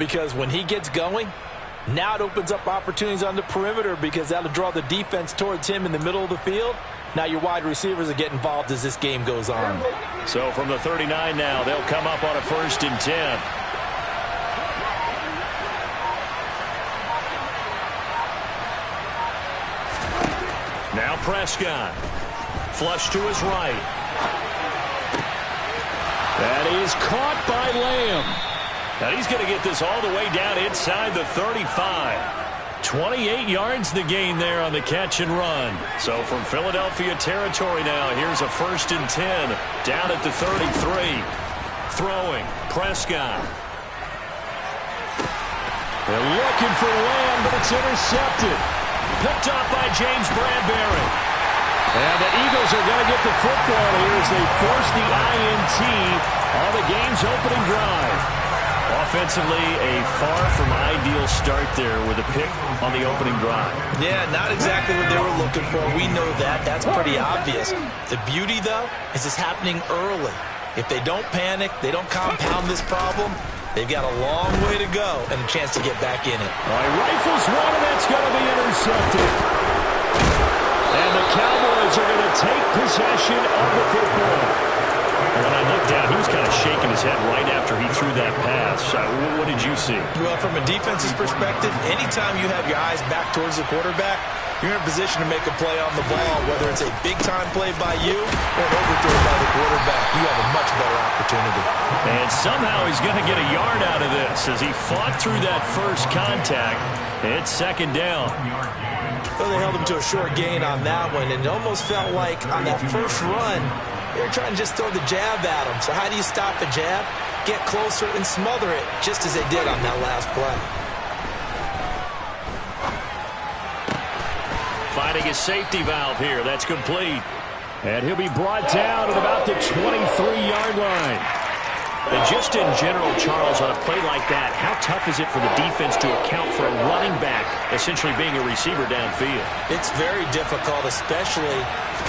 Because when he gets going, now it opens up opportunities on the perimeter because that'll draw the defense towards him in the middle of the field. Now your wide receivers will get involved as this game goes on. So from the 39 now, they'll come up on a 1st and 10. Now Prescott. Flush to his right. That is caught by Lamb. Now he's going to get this all the way down inside the 35. 28 yards the gain there on the catch and run. So from Philadelphia territory now, here's a 1st and 10 down at the 33. Throwing, Prescott. They're looking for Lamb, but it's intercepted. Picked up by James Bradbury. And the Eagles are going to get the football here as they force the INT on the game's opening drive. Offensively, a far from ideal start there with a pick on the opening drive. Yeah, not exactly what they were looking for. We know that. That's pretty obvious. The beauty, though, is it's happening early. If they don't panic, they don't compound this problem, they've got a long way to go and a chance to get back in it. All right, rifles one, and that's going to be intercepted. And the Cowboys are going to take possession of the football. When I looked down, he was kind of shaking his head right after he threw that pass. What did you see? Well, from a defense's perspective, anytime you have your eyes back towards the quarterback, you're in a position to make a play on the ball, whether it's a big-time play by you or an overthrow by the quarterback. You have a much better opportunity. And somehow he's going to get a yard out of this as he fought through that first contact. It's 2nd down. Well, they held him to a short gain on that one, and it almost felt like on that first run, they were trying to just throw the jab at him. So how do you stop the jab? Get closer and smother it, just as they did on that last play. Finding his safety valve here. That's complete. And he'll be brought down at about the 23-yard line. And just in general, Charles, on a play like that, how tough is it for the defense to account for a running back essentially being a receiver downfield? It's very difficult, especially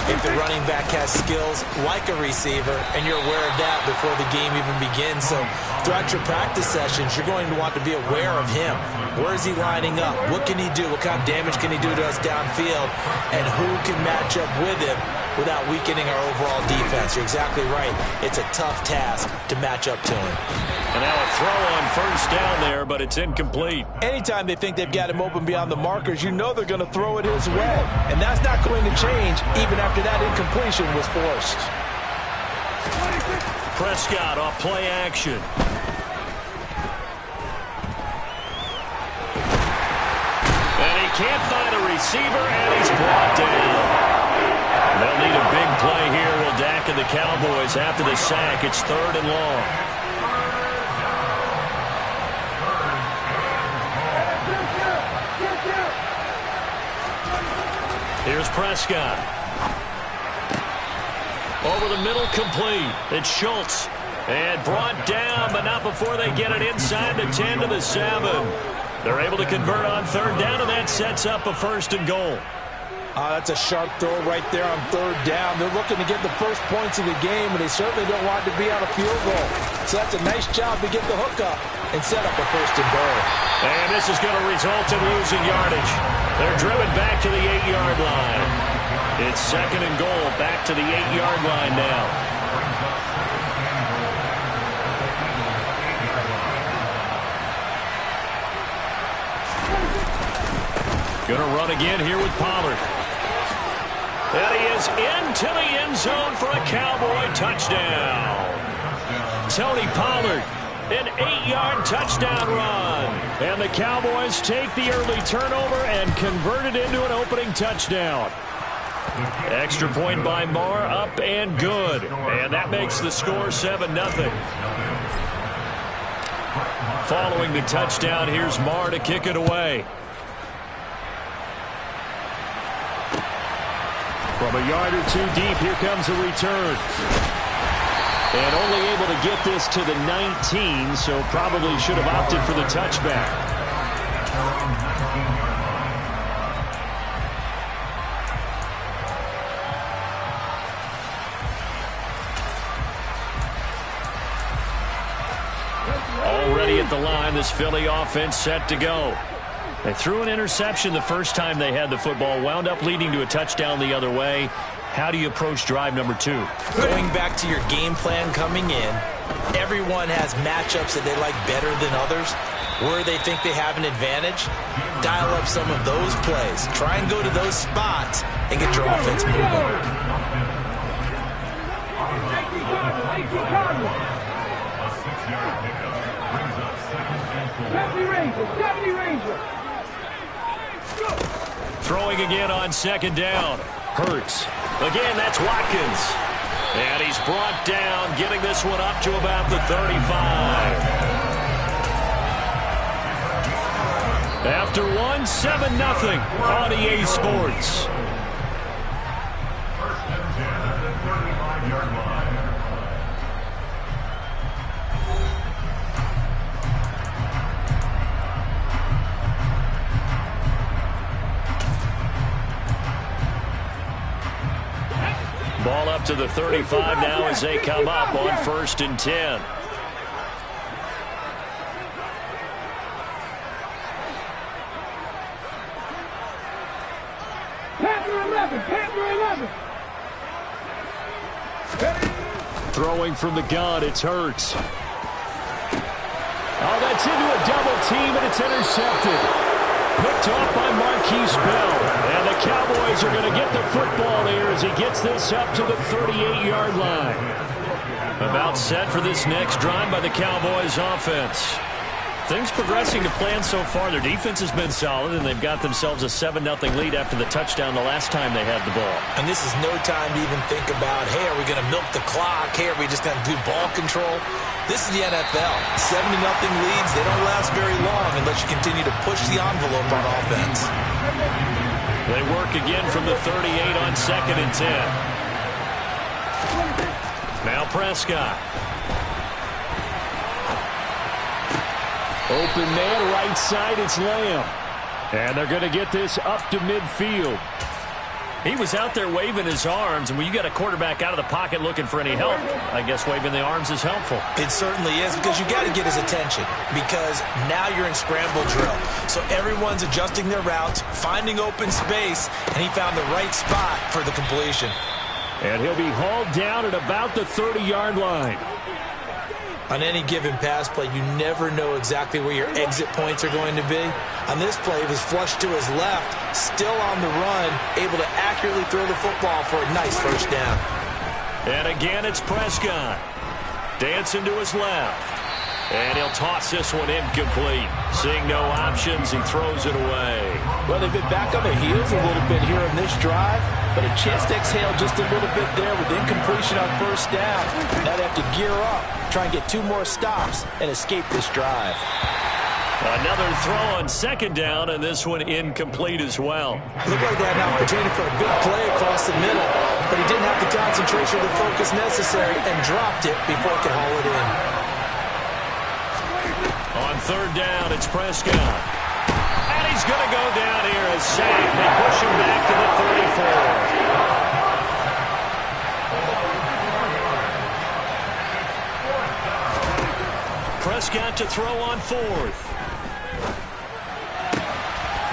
if the running back has skills like a receiver, and you're aware of that before the game even begins. So throughout your practice sessions, you're going to want to be aware of him. Where is he lining up? What can he do? What kind of damage can he do to us downfield? And who can match up with him without weakening our overall defense? You're exactly right. It's a tough task to match up to him. And now a throw on 1st down there, but it's incomplete. Anytime they think they've got him open beyond the markers, you know they're going to throw it his way. And that's not going to change even after that incompletion was forced. Prescott off play action. And he can't find a receiver, and he's brought down. They'll need a big play here. Will Dak and the Cowboys after the sack. It's 3rd and long. Here's Prescott. Over the middle, complete. It's Schultz. And brought down, but not before they get it inside the 10 to the 7. They're able to convert on 3rd down, and that sets up a 1st and goal. That's a sharp throw right there on 3rd down. They're looking to get the first points of the game, and they certainly don't want to be on a field goal. So that's a nice job to get the hook up and set up a 1st and goal. And this is going to result in losing yardage. They're driven back to the 8-yard line. It's 2nd and goal, back to the 8-yard line now. Going to run again here with Pollard. And he is into the end zone for a Cowboy touchdown. Tony Pollard, an 8-yard touchdown run. And the Cowboys take the early turnover and convert it into an opening touchdown. Extra point by Marr, up and good. And that makes the score 7-0. Following the touchdown, here's Marr to kick it away. From a yard or 2 deep, here comes a return. And only able to get this to the 19, so probably should have opted for the touchback. Already at the line. This Philly offense set to go. They threw an interception the first time they had the football, wound up leading to a touchdown the other way. How do you approach drive number 2? Going back to your game plan coming in, everyone has matchups that they like better than others. Where they think they have an advantage, dial up some of those plays. Try and go to those spots and get your offense moving. Throwing again on second down. Hurts. Again, that's Watkins. And he's brought down, getting this one up to about the 35. After one, 7-0 on EA Sports. Ball up to the 35 now as they come up on 1st and 10. Throwing from the gun, it's Hurts. Oh, that's into a double team, and it's intercepted. Picked off by Marquise Bell. And the Cowboys are going to get the football here as he gets this up to the 38-yard line. About set for this next drive by the Cowboys offense. Things progressing to plan so far. Their defense has been solid, and they've got themselves a 7-0 lead after the touchdown the last time they had the ball. And this is no time to even think about, hey, are we going to milk the clock? Hey, are we just going to do ball control? This is the NFL. 7-0 leads, they don't last very long unless you continue to push the envelope on offense. They work again from the 38 on 2nd and 10. Now Prescott. Open man, right side, it's Lamb. And they're going to get this up to midfield. He was out there waving his arms, and when you got a quarterback out of the pocket looking for any help, I guess waving the arms is helpful. It certainly is, because you got to get his attention, because now you're in scramble drill. So everyone's adjusting their routes, finding open space, and he found the right spot for the completion. And he'll be hauled down at about the 30-yard line. On any given pass play, you never know exactly where your exit points are going to be. On this play, he was flushed to his left, still on the run, able to accurately throw the football for a nice first down. And again, it's Prescott. Dancing to his left. And he'll toss this one incomplete. Seeing no options, he throws it away. Well, they've been back on their heels a little bit here in this drive, but a chance to exhale just a little bit there with incompletion on first down. Now they have to gear up, try and get 2 more stops, and escape this drive. Another throw on second down, and this one incomplete as well. Looked like they had an opportunity for a big play across the middle, but he didn't have the concentration or the focus necessary and dropped it before he could haul it in. On third down, it's Prescott. And he's going to go down here as sacked. They push him back to the 34. Prescott to throw on 4th.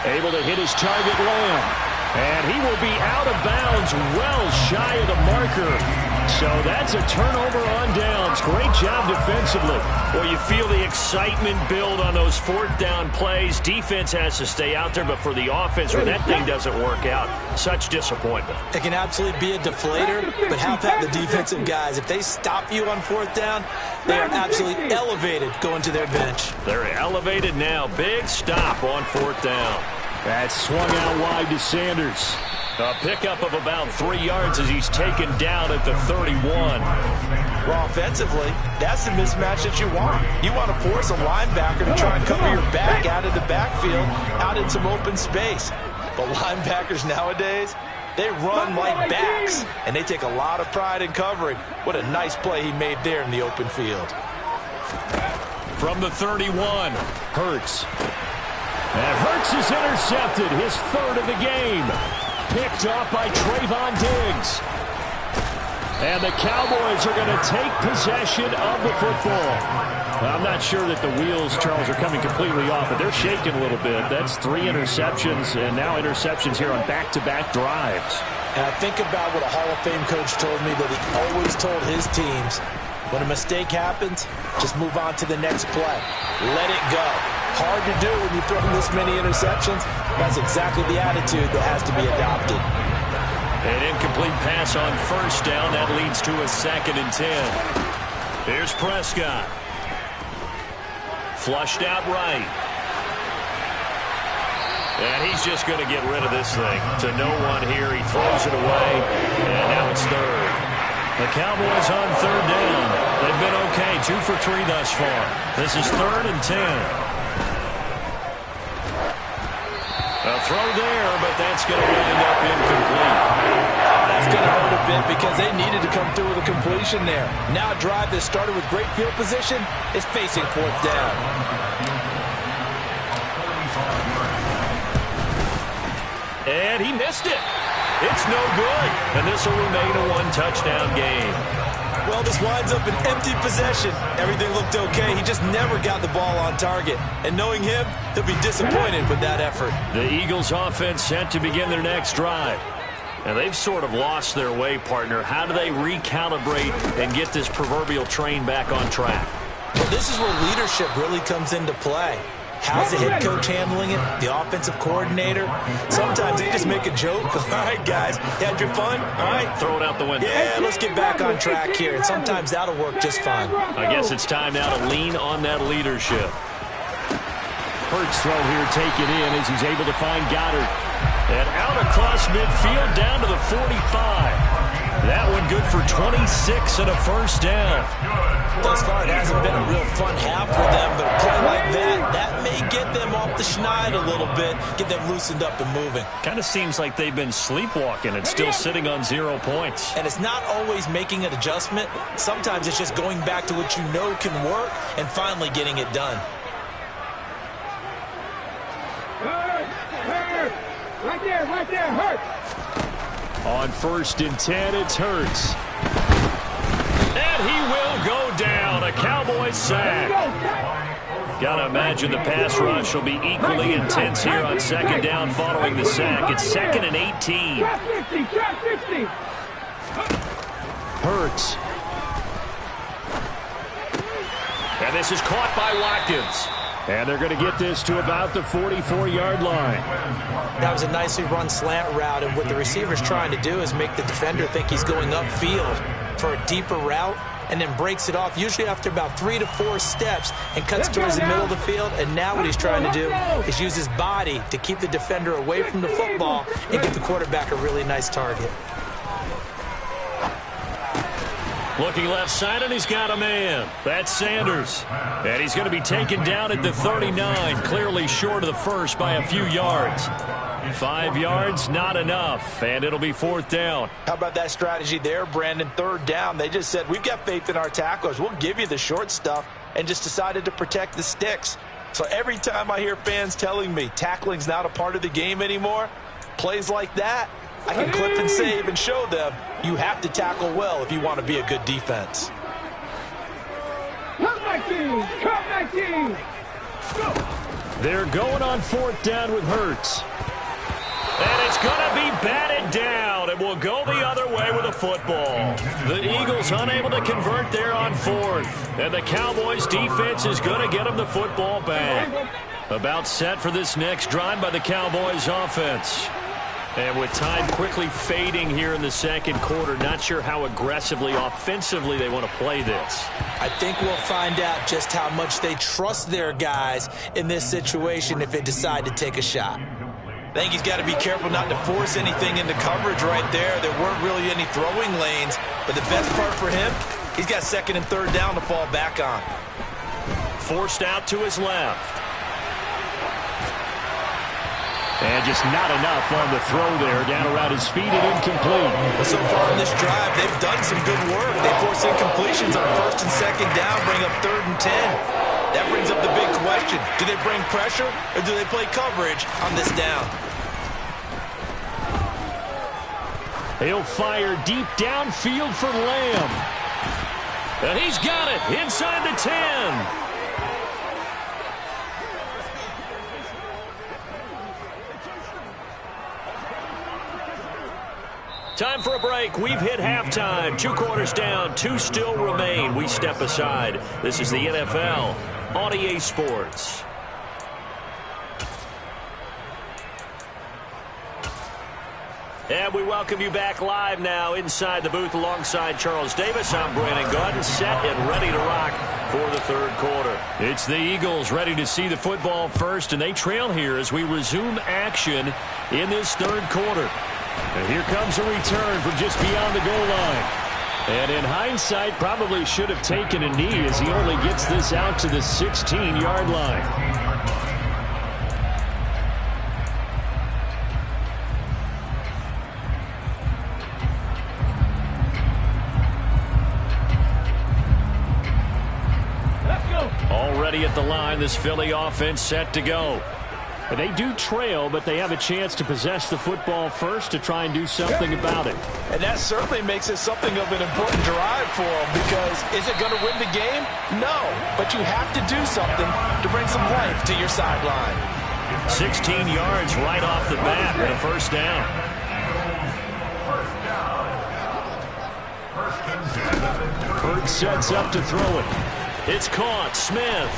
Able to hit his target, Lamb. And he will be out of bounds, well shy of the marker. So that's a turnover on downs. Great job defensively. Well, you feel the excitement build on those 4th down plays. Defense has to stay out there, but for the offense, when that thing doesn't work out, such disappointment. It can absolutely be a deflator, but how about the defensive guys? If they stop you on 4th down, they are absolutely elevated going to their bench. They're elevated now. Big stop on 4th down. That's swung out wide to Sanders. A pickup of about 3 yards as he's taken down at the 31. Well, offensively, that's the mismatch that you want. You want to force a linebacker to try and cover your back out of the backfield, out in some open space. But linebackers nowadays, they run like backs, and they take a lot of pride in covering. What a nice play he made there in the open field. From the 31, Hurts. And Hurts is intercepted, his 3rd of the game. Picked off by Trayvon Diggs. And the Cowboys are going to take possession of the football. I'm not sure that the wheels, Charles, are coming completely off, but they're shaking a little bit. That's 3 interceptions, and now interceptions here on back-to-back drives. And I think about what a Hall of Fame coach told me that he always told his teams, when a mistake happens, just move on to the next play. Let it go. Hard to do when you throw this many interceptions. That's exactly the attitude that has to be adopted. An incomplete pass on first down. That leads to a 2nd and 10. Here's Prescott. Flushed out right. And he's just going to get rid of this thing. To no one here. He throws it away. And now it's 3rd. The Cowboys on 3rd down. They've been okay. 2 for 3 thus far. This is 3rd and 10. A throw there, but that's going to wind up incomplete. That's going to hurt a bit because they needed to come through with a completion there. Now a drive that started with great field position is facing 4th down. And he missed it. It's no good. And this will remain a 1-touchdown game. Well, this winds up an empty possession. Everything looked okay. He just never got the ball on target. And knowing him, he'll be disappointed with that effort. The Eagles offense set to begin their next drive. And they've sort of lost their way, partner. How do they recalibrate and get this proverbial train back on track? Well, this is where leadership really comes into play. How's the head coach handling it? The offensive coordinator? Sometimes they just make a joke. All right, guys, you had your fun? All right. Throw it out the window. Yeah, let's get back on track here. And sometimes that'll work just fine. I guess it's time now to lean on that leadership. Hurts throw here taken in as he's able to find Goddard. And out across midfield down to the 45. That one good for 26 and a 1st down. Thus far, it hasn't been a real fun half for them, but a play like that may get them off the schneid a little bit, get them loosened up and moving. Kind of seems like they've been sleepwalking and still sitting on 0 points. And it's not always making an adjustment. Sometimes it's just going back to what you know can work and finally getting it done. Right there, Hurts. On 1st and 10, it's Hurts. And he will go down. A Cowboys sack. Gotta imagine the pass rush will be equally intense here on 2nd down following the sack. It's 2nd and 18. Hurts. And this is caught by Watkins. And they're going to get this to about the 44-yard line. That was a nicely run slant route, and what the receiver's trying to do is make the defender think he's going upfield for a deeper route, and then breaks it off, usually after about 3 to 4 steps, and cuts towards the middle of the field. And now what he's trying to do is use his body to keep the defender away from the football and give the quarterback a really nice target. Looking left side, and he's got a man. That's Sanders. And he's going to be taken down at the 39, clearly short of the first by a few yards. 5 yards, not enough, and it'll be 4th down. How about that strategy there, Brandon? 3rd down, they just said, we've got faith in our tacklers. We'll give you the short stuff, and just decided to protect the sticks. So every time I hear fans telling me tackling's not a part of the game anymore, plays like that, I can clip and save and show them you have to tackle well if you want to be a good defense. They're going on 4th down with Hurts. And it's going to be batted down. It will go the other way with a football. The Eagles unable to convert there on 4th. And the Cowboys defense is going to get them the football back. About set for this next drive by the Cowboys offense. And with time quickly fading here in the 2nd quarter, not sure how aggressively, offensively they want to play this. I think we'll find out just how much they trust their guys in this situation if they decide to take a shot. I think he's got to be careful not to force anything into coverage right there. There weren't really any throwing lanes, but the best part for him, he's got 2nd and 3rd down to fall back on. Forced out to his left. And just not enough on the throw there. Down around his feet and incomplete. Well, so far in this drive, they've done some good work. They force incompletions on 1st and 2nd down, bring up 3rd and 10. That brings up the big question. Do they bring pressure or do they play coverage on this down? He'll fire deep downfield for Lamb. And he's got it inside the 10. Time for a break. We've hit halftime. 2 quarters down. 2 still remain. We step aside. This is the NFL on EA Sports. And we welcome you back live now inside the booth alongside Charles Davis. I'm Brandon Gaudin, set and ready to rock for the third quarter. It's the Eagles ready to see the football first, and they trail here as we resume action in this third quarter. And here comes a return from just beyond the goal line. And in hindsight, probably should have taken a knee as he only gets this out to the 16-yard line. Already at the line, this Philly offense set to go. They do trail, but they have a chance to possess the football first to try and do something about it. And that certainly makes it something of an important drive for them, because is it going to win the game? No, but you have to do something to bring some life to your sideline. 16 yards right off the bat and a first down. Hurts sets up to throw it. It's caught. Smith.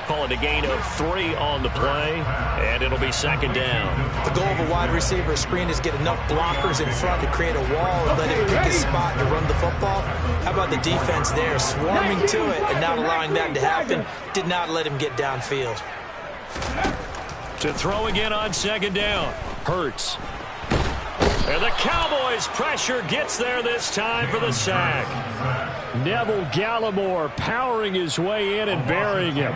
Call it a gain of 3 on the play, and it'll be second down. The goal of a wide receiver screen is get enough blockers in front to create a wall and let him pick his spot to run the football. How about the defense there, swarming to it and not allowing that to happen? Did not let him get downfield. To throw again on second down. Hurts. And the Cowboys' pressure gets there this time for the sack. Neville Gallimore powering his way in and burying him.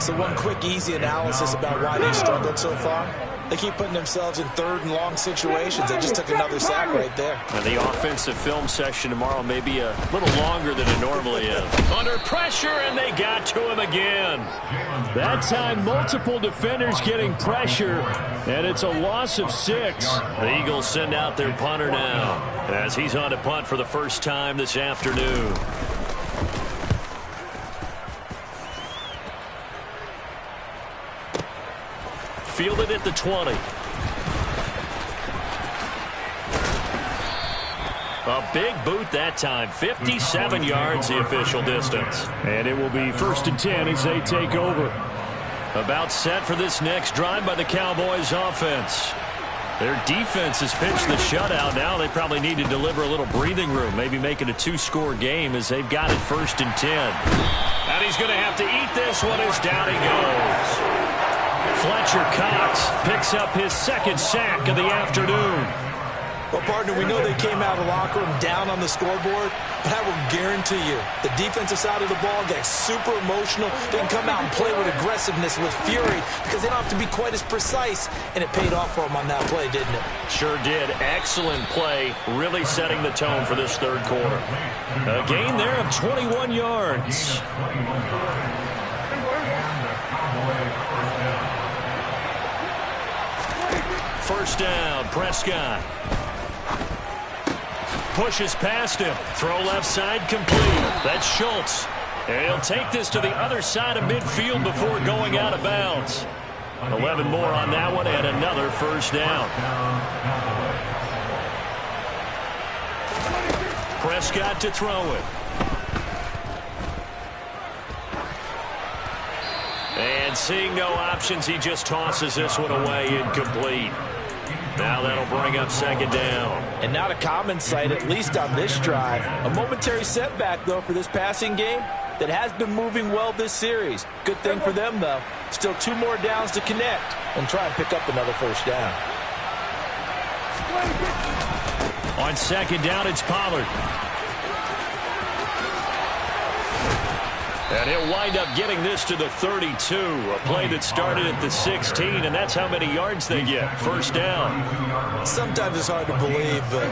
So one quick, easy analysis about why they've struggled so far. They keep putting themselves in third and long situations. They just took another sack right there. And the offensive film session tomorrow may be a little longer than it normally is. Under pressure, and they got to him again. That time, multiple defenders getting pressure, and it's a loss of 6. The Eagles send out their punter now as he's on to punt for the first time this afternoon. Fielded at the 20. A big boot that time. 57 yards the official distance. And it will be 1st and 10 as they take over. About set for this next drive by the Cowboys offense. Their defense has pitched the shutout. Now they probably need to deliver a little breathing room. Maybe make it a 2-score game as they've got it 1st and 10. And he's going to have to eat this one as down he goes. Fletcher Cox picks up his 2nd sack of the afternoon. Well, partner, we know they came out of the locker room down on the scoreboard, but I will guarantee you the defensive side of the ball gets super emotional. They can come out and play with aggressiveness, with fury, because they don't have to be quite as precise, and it paid off for them on that play, didn't it? Sure did. Excellent play, really setting the tone for this third quarter. A gain there of 21 yards. First down, Prescott. Pushes past him. Throw left side complete. That's Schultz. And he'll take this to the other side of midfield before going out of bounds. 11 more on that one and another first down. Prescott to throw it. And seeing no options, he just tosses this one away incomplete. Now that'll bring up second down. And not a common sight, at least on this drive. A momentary setback, though, for this passing game that has been moving well this series. Good thing for them, though. Still 2 more downs to connect and try and pick up another first down. On second down, it's Pollard. And he'll wind up getting this to the 32. A play that started at the 16, and that's how many yards they get. First down. Sometimes it's hard to believe, but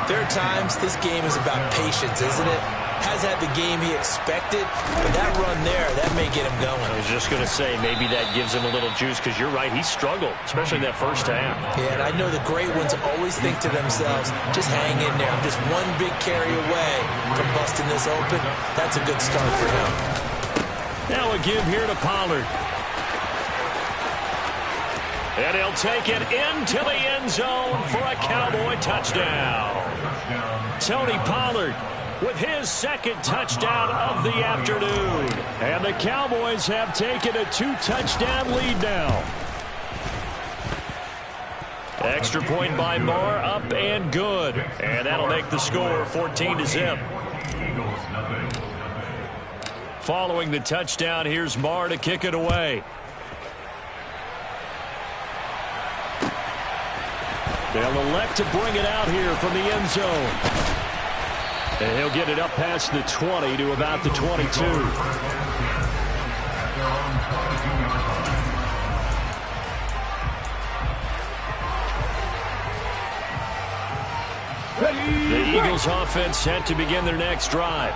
there are times this game is about patience, isn't it? hasn't had the game he expected, but that run there, that may get him going. I was just going to say, maybe that gives him a little juice, because you're right, he struggled, especially in that first half. Yeah, and I know the great ones always think to themselves, just hang in there. I'm just one big carry away from busting this open. That's a good start for him. Now a give here to Pollard. And he'll take it into the end zone for a Cowboy touchdown. Tony Pollard with his second touchdown of the afternoon. And the Cowboys have taken a 2-touchdown lead now. Extra point by Marr, up and good. And that'll make the score 14-0. Following the touchdown, here's Marr to kick it away. They'll elect to bring it out here from the end zone. And he'll get it up past the 20 to about the 22. The Eagles offense set to begin their next drive.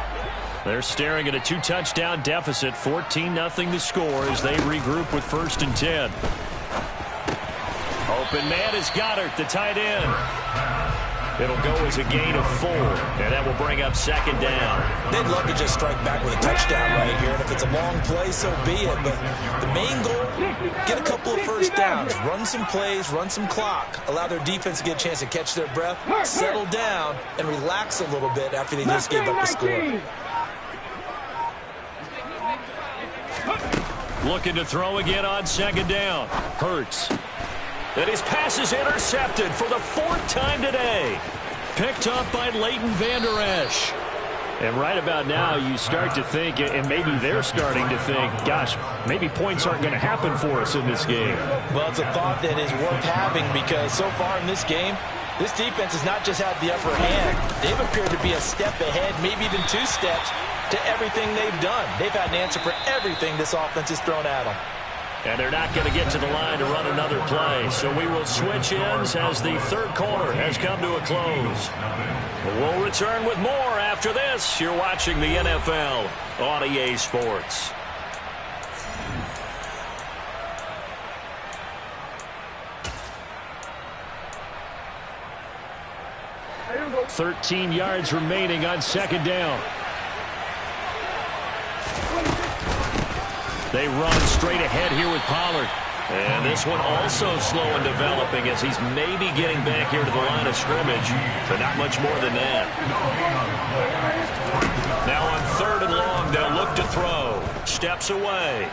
They're staring at a 2-touchdown deficit, 14-0 the score as they regroup with 1st and 10. Open man is Goddard, the tight end. It'll go as a gain of 4, and that will bring up 2nd down. They'd love to just strike back with a touchdown right here, and if it's a long play, so be it. But the main goal, get a couple of first downs, run some plays, run some clock, allow their defense to get a chance to catch their breath, settle down, and relax a little bit after they just gave up the score. Looking to throw again on 2nd down. Hurts. And his pass is intercepted for the 4th time today. Picked up by Leighton Vander Esch. And right about now, you start to think, and maybe they're starting to think, gosh, maybe points aren't going to happen for us in this game. Well, it's a thought that is worth having because so far in this game, this defense has not just had the upper hand. They've appeared to be a step ahead, maybe even 2 steps to everything they've done. They've had an answer for everything this offense has thrown at them. And they're not going to get to the line to run another play. So we will switch ends as the 3rd quarter has come to a close. We'll return with more after this. You're watching the NFL on EA Sports. $13 yards remaining on 2nd down. They run straight ahead here with Pollard. And this one also slow in developing as he's maybe getting back here to the line of scrimmage, but not much more than that. Now on 3rd and long, they'll look to throw. Steps away.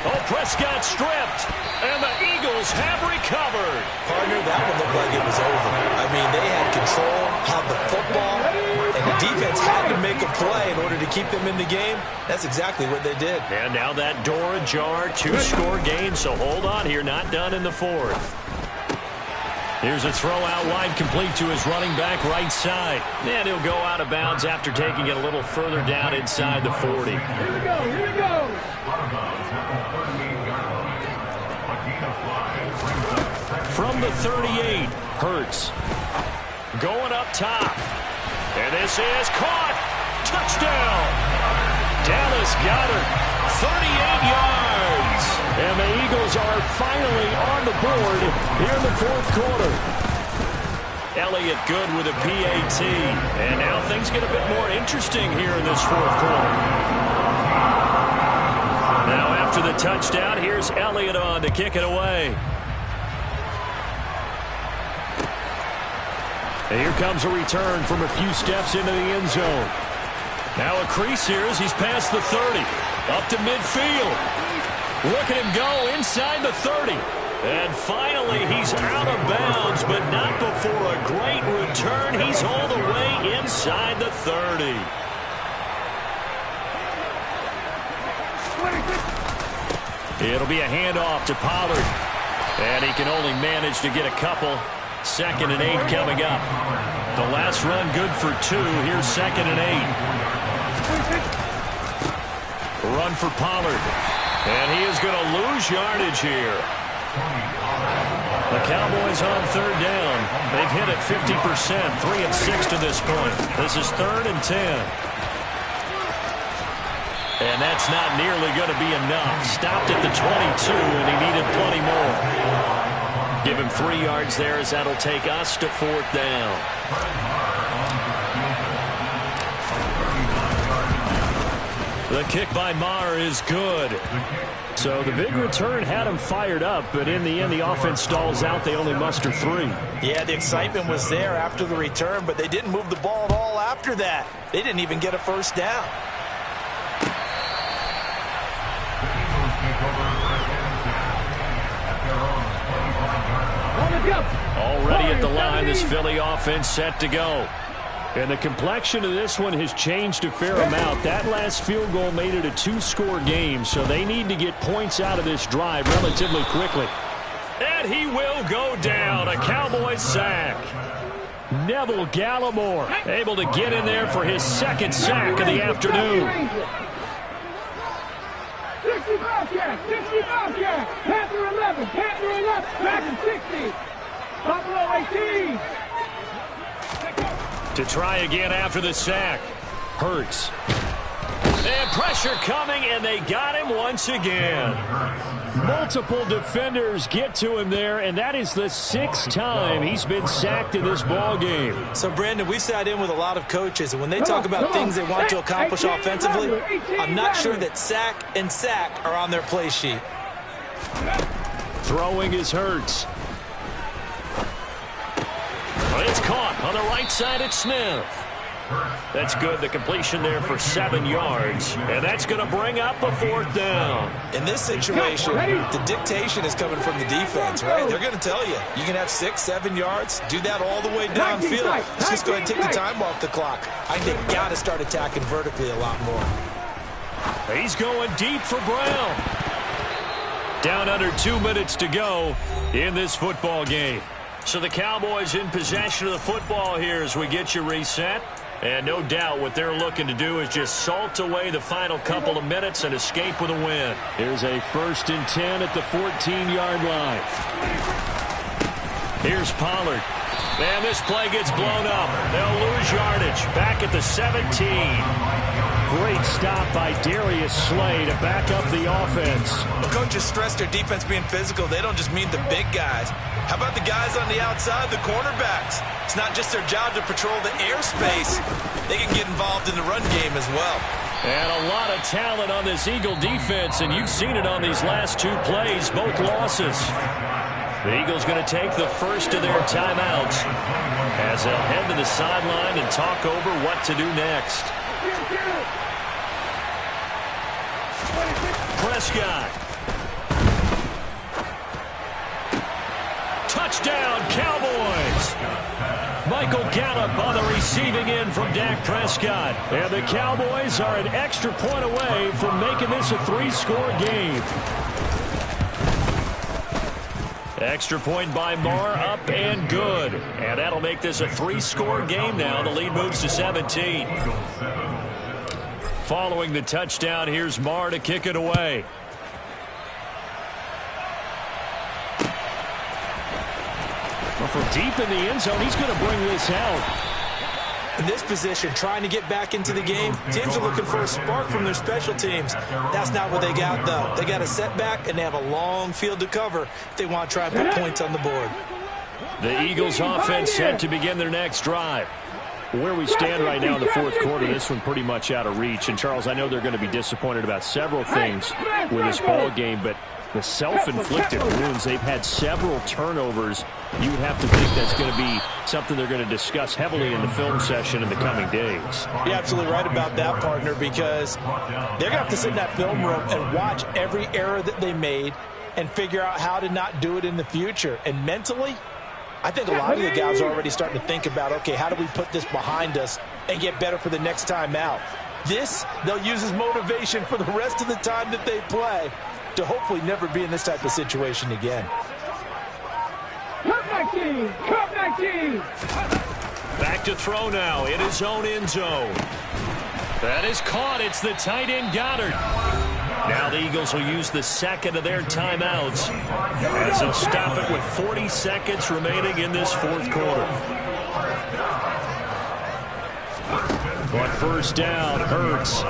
Oh, Prescott stripped, and the Eagles have recovered. Partner, that one looked like it was over. I mean, they had control, had the football, and the defense had to make a play in order to keep them in the game. That's exactly what they did. And now that door ajar, 2-score game, so hold on here, not done in the 4th. Here's a throw out wide, complete to his running back right side. And he'll go out of bounds after taking it a little further down inside the 40. Here we go, here we go. From the 38, Hurts. Going up top. And this is caught. Touchdown. Dallas Goedert, 38 yards. And the Eagles are finally on the board here in the 4th quarter. Elliott good with a PAT. And now things get a bit more interesting here in this 4th quarter. Now after the touchdown, here's Elliott on to kick it away. And here comes a return from a few steps into the end zone. Now a crease here as he's past the 30. Up to midfield. Look at him go inside the 30. And finally he's out of bounds, but not before a great return. He's all the way inside the 30. It'll be a handoff to Pollard. And he can only manage to get a couple. 2nd and 8 coming up. The last run good for 2. Here's 2nd and 8. Run for Pollard. And he is going to lose yardage here. The Cowboys on third down. They've hit it 50%, 3 of 6 to this point. This is 3rd and 10. And that's not nearly going to be enough. Stopped at the 22, and he needed plenty more. Give him 3 yards there, as that'll take us to 4th down. The kick by Maher is good. So the big return had him fired up, but in the end, the offense stalls out. They only muster 3. Yeah, the excitement was there after the return, but they didn't move the ball at all after that. They didn't even get a first down. Already at the line, this Philly offense set to go. And the complexion of this one has changed a fair amount. That last field goal made it a 2-score game, so they need to get points out of this drive relatively quickly. And he will go down. A Cowboys sack. Neville Gallimore able to get in there for his 2nd sack of the afternoon. 65 yards, 65 yards. Panther 11, Panther 11, back to 60. Buffalo 18. To try again after the sack. Hurts. And pressure coming, and they got him once again. Multiple defenders get to him there, and that is the 6th time he's been sacked in this ball game. So, Brandon, we sat in with a lot of coaches, and when they talk about things they want to accomplish offensively, I'm not sure that sack and sack are on their play sheet. Throwing is Hurts. It's caught on the right side at Smith. That's good. The completion there for 7 yards. And that's going to bring up a 4th down. In this situation, the dictation is coming from the defense, right? They're going to tell you, you can have 6, 7 yards, do that all the way downfield. Let's just go ahead and take the time off the clock. I think they've got to start attacking vertically a lot more. He's going deep for Brown. Down under 2 minutes to go in this football game. So the Cowboys in possession of the football here as we get you reset. And no doubt what they're looking to do is just salt away the final couple of minutes and escape with a win. Here's a 1st and 10 at the 14-yard line. Here's Pollard. Man, this play gets blown up. They'll lose yardage. Back at the 17. Great stop by Darius Slay to back up the offense. The coaches stress their defense being physical. They don't just mean the big guys. How about the guys on the outside, the cornerbacks? It's not just their job to patrol the airspace. They can get involved in the run game as well. And a lot of talent on this Eagle defense, and you've seen it on these last 2 plays, both losses. The Eagles going to take the first of their timeouts as they'll head to the sideline and talk over what to do next. Prescott. Touchdown, Cowboys. Michael Gallup on the receiving end from Dak Prescott. And the Cowboys are an extra point away from making this a 3-score game. Extra point by Maher, up and good. And that'll make this a 3-score game now. The lead moves to 17. Following the touchdown, here's Maher to kick it away. Well, from deep in the end zone, he's going to bring this out. In this position, trying to get back into the game, teams are looking for a spark from their special teams. That's not what they got, though. They got a setback, and they have a long field to cover if they want to try and put points on the board. The Eagles offense set to begin their next drive. Where we stand right now in the 4th quarter, this one pretty much out of reach. And, Charles, I know they're going to be disappointed about several things with this ball game, but the self-inflicted wounds, they've had several turnovers. You have to think that's going to be something they're going to discuss heavily in the film session in the coming days. You're absolutely right about that, partner, because they're going to have to sit in that film room and watch every error that they made and figure out how to not do it in the future. And mentally, I think a lot of the guys are already starting to think about, okay, how do we put this behind us and get better for the next time out? This, they'll use as motivation for the rest of the time that they play to hopefully never be in this type of situation again. Back to throw now in his own end zone. That is caught. It's the tight end Goddard. Now Now the Eagles will use the second of their timeouts as they'll stop it with 40 seconds remaining in this fourth quarter. On first down, Hurts.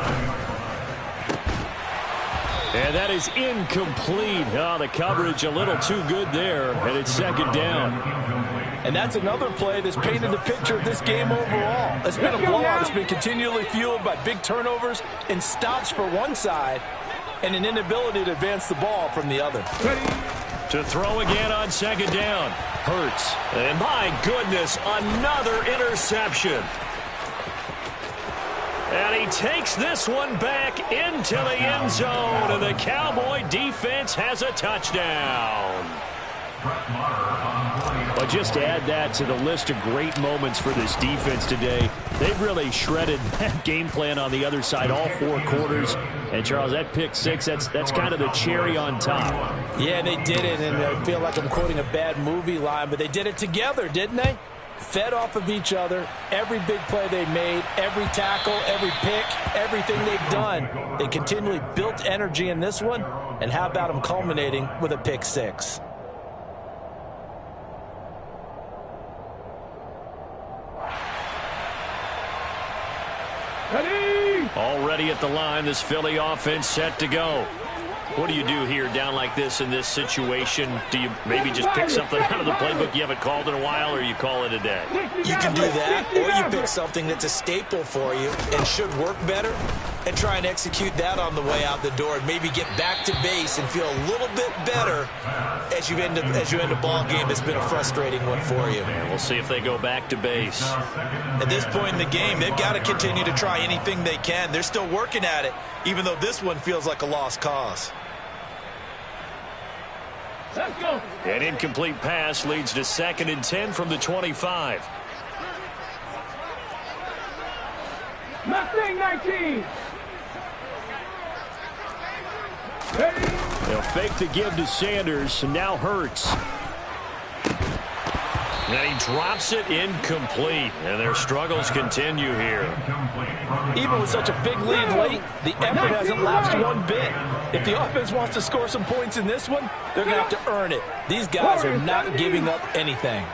And that is incomplete. Oh, the coverage a little too good there, and it's second down. And that's another play that's painted the picture of this game overall. It's been a blowout. It's been continually fueled by big turnovers and stops for one side and an inability to advance the ball from the other. To throw again on second down, Hurts. And my goodness, another interception. And he takes this one back into the end zone, and the Cowboy defense has a touchdown. But just to add that to the list of great moments for this defense today, they've really shredded that game plan on the other side all four quarters. And, Charles, that pick six, that's kind of the cherry on top. Yeah, they did it, and I feel like I'm quoting a bad movie line, but they did it together, didn't they? Fed off of each other, every big play they made, every tackle, every pick, everything they've done. They continually built energy in this one, and how about them culminating with a pick six? Already at the line, this Philly offense set to go. What do you do here down like this in this situation? Do you maybe just pick something out of the playbook you haven't called in a while, or you call it a day? You can do that, or you pick something that's a staple for you and should work better and try and execute that on the way out the door and maybe get back to base and feel a little bit better as you end a ball game that's been a frustrating one for you. And we'll see if they go back to base. At this point in the game, they've got to continue to try anything they can. They're still working at it, even though this one feels like a lost cause. Let's go. An incomplete pass leads to 2nd and 10 from the 25. Mustang 19. They'll fake the give to Sanders, and now Hurts. And he drops it incomplete, and their struggles continue here. Even with such a big lead late, the effort hasn't lapsed one bit. If the offense wants to score some points in this one, they're going to have to earn it. These guys are not giving up anything.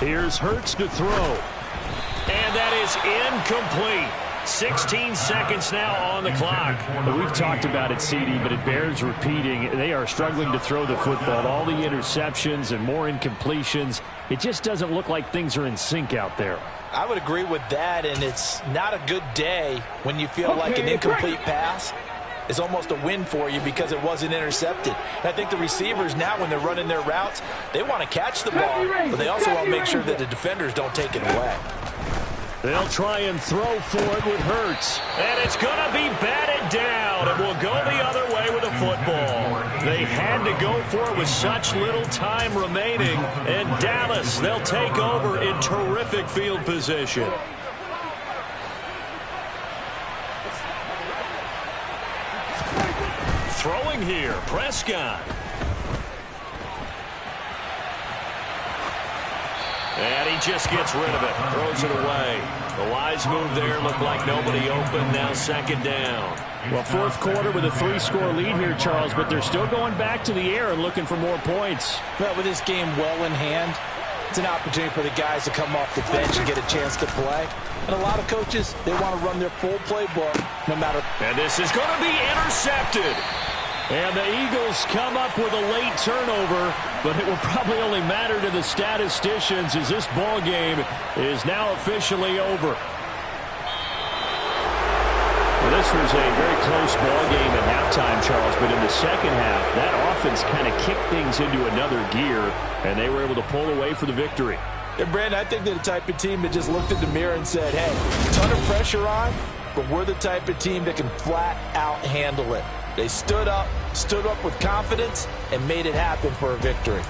Here's Hurts to throw. And that is incomplete. 16 seconds now on the clock. We've talked about it, CD, but it bears repeating. They are struggling to throw the football. All the interceptions and more incompletions. It just doesn't look like things are in sync out there. I would agree with that, and it's not a good day when you feel like an incomplete pass is almost a win for you because it wasn't intercepted. And I think the receivers now, when they're running their routes, they want to catch the ball, but they also want to make sure that the defenders don't take it away. They'll try and throw for it with Hurts. And it's going to be batted down, and will go the other way with a football. They had to go for it with such little time remaining. And Dallas, they'll take over in terrific field position. Throwing here, Prescott. And he just gets rid of it, throws it away. The wise move there, looked like nobody open, now 2nd down. Well, fourth quarter with a 3-score lead here, Charles, but they're still going back to the air and looking for more points. Well, with this game well in hand, it's an opportunity for the guys to come off the bench and get a chance to play. And a lot of coaches, they want to run their full playbook no matter. And this is going to be intercepted. And the Eagles come up with a late turnover, but it will probably only matter to the statisticians as this ball game is now officially over. Well, this was a very close ball game at halftime, Charles, but in the second half, that offense kind of kicked things into another gear, and they were able to pull away for the victory. And Brandon, I think they're the type of team that just looked in the mirror and said, hey, ton of pressure on, but we're the type of team that can flat out handle it. They stood up with confidence, and made it happen for a victory.